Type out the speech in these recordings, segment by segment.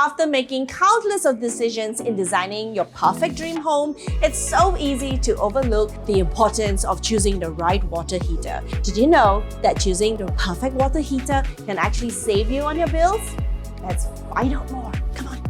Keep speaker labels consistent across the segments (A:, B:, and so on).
A: After making countless of decisions in designing your perfect dream home, it's so easy to overlook the importance of choosing the right water heater. Did you know that choosing the perfect water heater can actually save you on your bills? Let's find out more. Come on.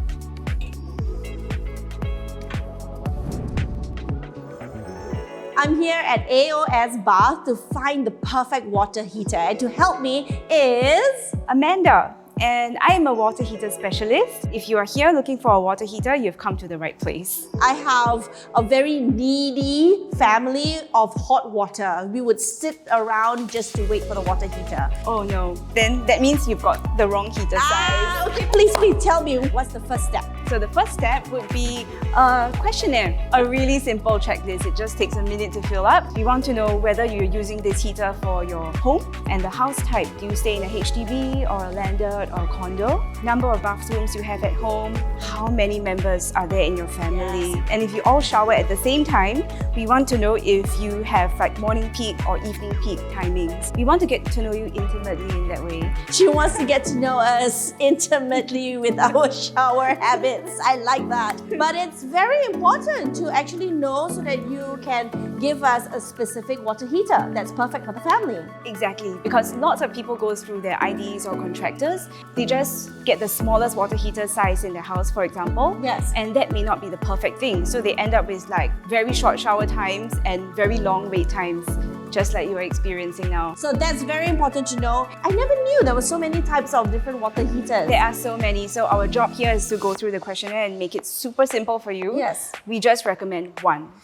A: I'm here at AOS Bath to find the perfect water heater, and to help me is
B: Amanda, and I am a water heater specialist. If you are here looking for a water heater, you've come to the right place.
A: I have a very needy family of hot water. We would sit around just to wait for the water heater.
B: Oh no, then that means you've got the wrong heater size.
A: Okay, please tell me what's the first step?
B: So the first step would be a questionnaire, a really simple checklist. It just takes a minute to fill up. We want to know whether you're using this heater for your home and the house type. Do you stay in a HDB or a landed or a condo? Number of bathrooms you have at home, how many members are there in your family?
A: Yes.
B: And if you all shower at the same time, we want to know if you have like morning peak or evening peak timings. We want to get to know you intimately in that way.
A: She wants to get to know us intimately with our shower habits. I like that. But it's very important to actually know so that you can give us a specific water heater that's perfect for the family.
B: Exactly, because lots of people go through their IDs or contractors. They just get the smallest water heater size in their house, for example.
A: Yes.
B: And that may not be the perfect thing. So they end up with like very short shower times and very long wait times, just like you are experiencing now.
A: So that's very important to know. I never knew there were so many types of different water heaters.
B: There are so many. So our job here is to go through the questionnaire and make it super simple for you.
A: Yes.
B: We just recommend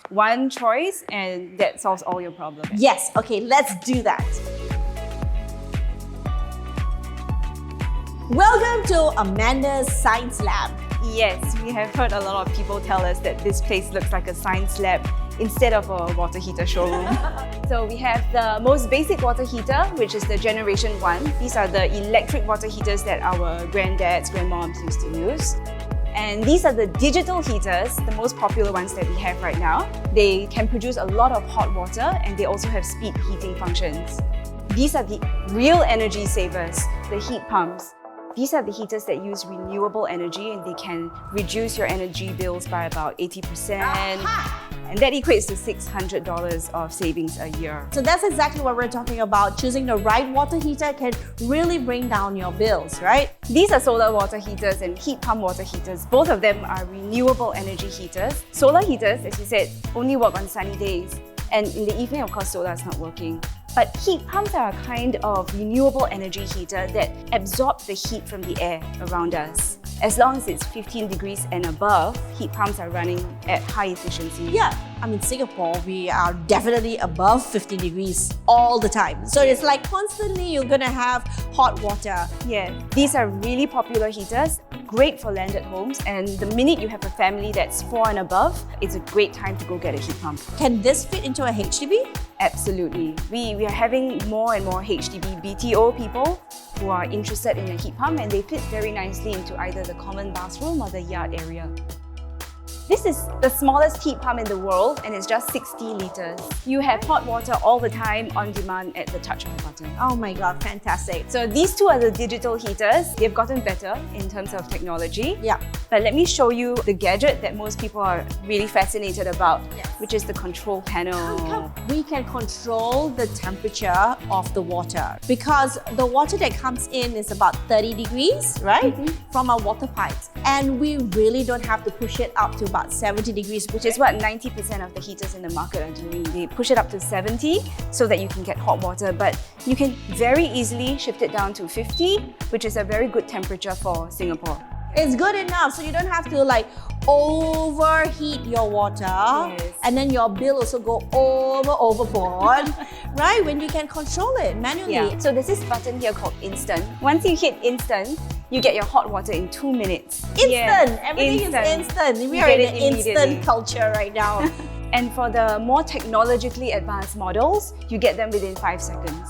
B: one choice, and that solves all your problems.
A: Yes, okay, let's do that. Welcome to Amanda's Science Lab.
B: Yes, we have heard a lot of people tell us that this place looks like a science lab instead of a water heater showroom. So we have the most basic water heater, which is the Generation 1. These are the electric water heaters that our granddads, grandmoms used to use. And these are the digital heaters, the most popular ones that we have right now. They can produce a lot of hot water, and they also have speed heating functions. These are the real energy savers, the heat pumps. These are the heaters that use renewable energy, and they can reduce your energy bills by about 80%. And that equates to $600 of savings a year.
A: So that's exactly what we're talking about. Choosing the right water heater can really bring down your bills, right?
B: These are solar water heaters and heat pump water heaters. Both of them are renewable energy heaters. Solar heaters, as you said, only work on sunny days. And in the evening, of course, solar is not working. But heat pumps are a kind of renewable energy heater that absorb the heat from the air around us. As long as it's 15 degrees and above, heat pumps are running at high efficiency.
A: Yeah, in Singapore, we are definitely above 15 degrees all the time. So it's like constantly you're gonna have hot water.
B: Yeah, these are really popular heaters, great for landed homes, and the minute you have a family that's 4 and above, it's a great time to go get a heat pump.
A: Can this fit into a HDB?
B: Absolutely. We are having more and more HDB BTO people who are interested in a heat pump, and they fit very nicely into either the common bathroom or the yard area. This is the smallest heat pump in the world, and it's just 60 liters. You have hot water all the time on demand at the touch of a button.
A: Oh my god, fantastic.
B: So these two are the digital heaters. They've gotten better in terms of technology.
A: Yeah.
B: But let me show you the gadget that most people are really fascinated about,
A: Yes.
B: which is the control panel.
A: We can control the temperature of the water because the water that comes in is about 30 degrees, right? From our water pipes. And we really don't have to push it up to about 70 degrees,
B: Which is what 90% of the heaters in the market are doing. They push it up to 70 so that you can get hot water, but you can very easily shift it down to 50, which is a very good temperature for Singapore.
A: It's good enough, so you don't have to like overheat your water,
B: Yes.
A: and then your bill also go overboard, right? When you can control it manually.
B: Yeah. So there's this button here called Instant. Once you hit Instant, you get your hot water in 2 minutes.
A: Instant!
B: Yeah,
A: Everything is instant. We
B: You
A: are
B: get
A: in an
B: it immediately.
A: instant culture right now.
B: And for the more technologically advanced models, you get them within 5 seconds.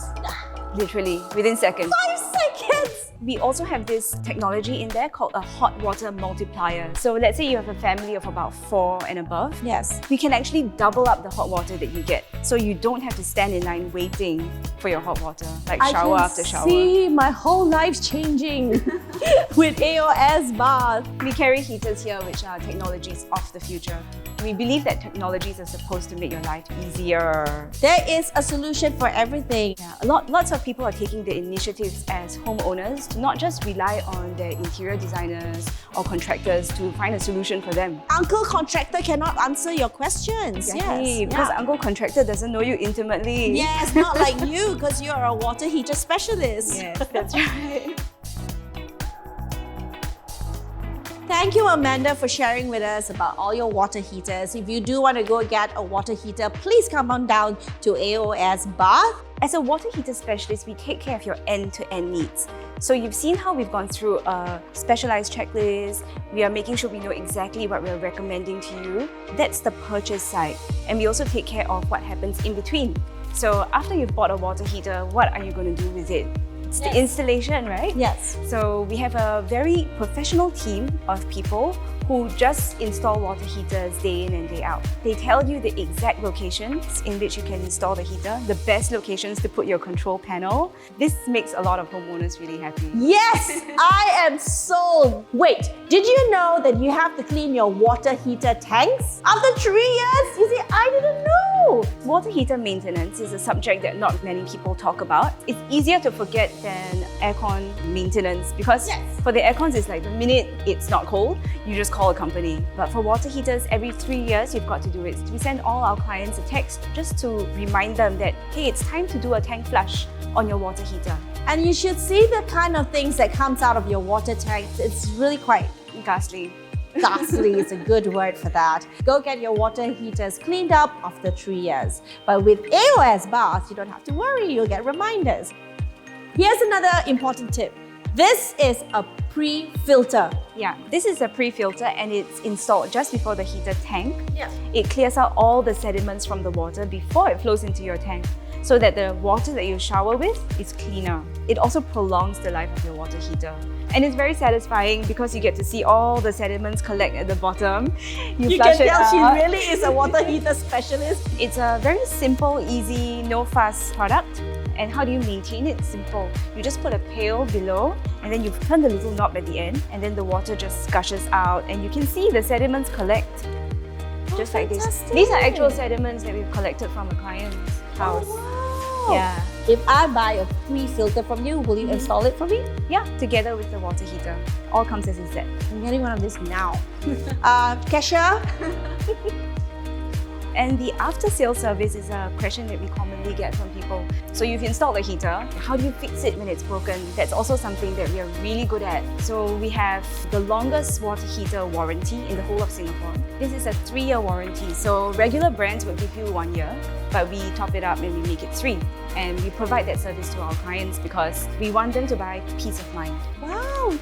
B: Literally, within seconds.
A: 5 seconds!
B: We also have this technology in there called a hot water multiplier. So let's say you have a family of about 4 and above.
A: Yes.
B: We can actually double up the hot water that you get. So you don't have to stand in line waiting for your hot water, like shower after shower.
A: I can see my whole life changing with AOS Bath.
B: We carry heaters here which are technologies of the future. We believe that technologies are supposed to make your life easier.
A: There is a solution for everything.
B: Yeah, lots of people are taking the initiatives as homeowners to not just rely on their interior designers or contractors to find a solution for them.
A: Uncle Contractor cannot answer your questions.
B: Exactly,
A: Yes.
B: because Uncle Contractor doesn't know you intimately.
A: Yes, not like you, because you're a water heater specialist.
B: Yes, that's right.
A: Thank you, Amanda, for sharing with us about all your water heaters. If you do want to go get a water heater, please come on down to AOS Bath.
B: As a water heater specialist, we take care of your end-to-end needs. So you've seen how we've gone through a specialized checklist. We are making sure we know exactly what we're recommending to you. That's the purchase side. And we also take care of what happens in between. So after you've bought a water heater, what are you going to do with it? It's the installation, right?
A: Yes.
B: So we have a very professional team of people who just install water heaters day in and day out. They tell you the exact locations in which you can install the heater, the best locations to put your control panel. This makes a lot of homeowners really happy.
A: Yes, I am sold. Wait, did you know that you have to clean your water heater tanks after 3 years? You see, I didn't know.
B: Water heater maintenance is a subject that not many people talk about. It's easier to forget than aircon maintenance because for the aircons, it's like the minute it's not cold, you just call a company. But for water heaters, every 3 years, you've got to do it. We send all our clients a text just to remind them that, hey, it's time to do a tank flush on your water heater.
A: And you should see the kind of things that comes out of your water tanks. It's really quite
B: Ghastly.
A: ghastly is a good word for that. Go get your water heaters cleaned up after 3 years. But with AOS Bath, you don't have to worry, you'll get reminders. Here's another important tip. This is a pre-filter.
B: Yeah, this is a pre-filter and it's installed just before the heater tank.
A: Yeah.
B: It clears out all the sediments from the water before it flows into your tank so that the water that you shower with is cleaner. It also prolongs the life of your water heater. And it's very satisfying because you get to see all the sediments collect at the bottom. You
A: can
B: flush it
A: tell she
B: out.
A: really is a water heater specialist.
B: It's a very simple, easy, no-fuss product. And how do you maintain it? Simple. You just put a pail below and then you turn the little knob at the end and then the water just gushes out and you can see the sediments collect just like this. These are actual sediments that we've collected from a client's house.
A: Oh, wow.
B: Yeah.
A: If I buy a pre-filter from you, will you install it for me?
B: Yeah, together with the water heater. All comes as a set.
A: I'm getting one of these now. Cashier?
B: And the after-sales service is a question that we commonly get from people. So you've installed a heater, how do you fix it when it's broken? That's also something that we are really good at. So we have the longest water heater warranty in the whole of Singapore. This is a 3-year warranty. So regular brands will give you 1 year, but we top it up and we make it 3. And we provide that service to our clients because we want them to buy peace of mind.
A: Wow!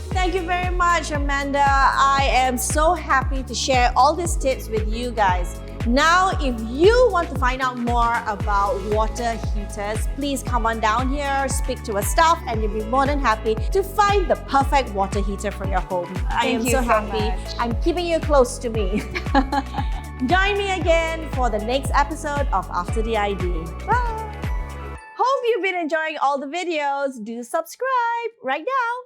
A: Thank you very much, Amanda. I am so happy to share all these tips with you guys. Now, if you want to find out more about water heaters, please come on down here, speak to a staff, and you'll be more than happy to find the perfect water heater for your home. I am so happy. I'm keeping you close to me. Join me again for the next episode of After the ID. Bye! Hope you've been enjoying all the videos. Do subscribe right now.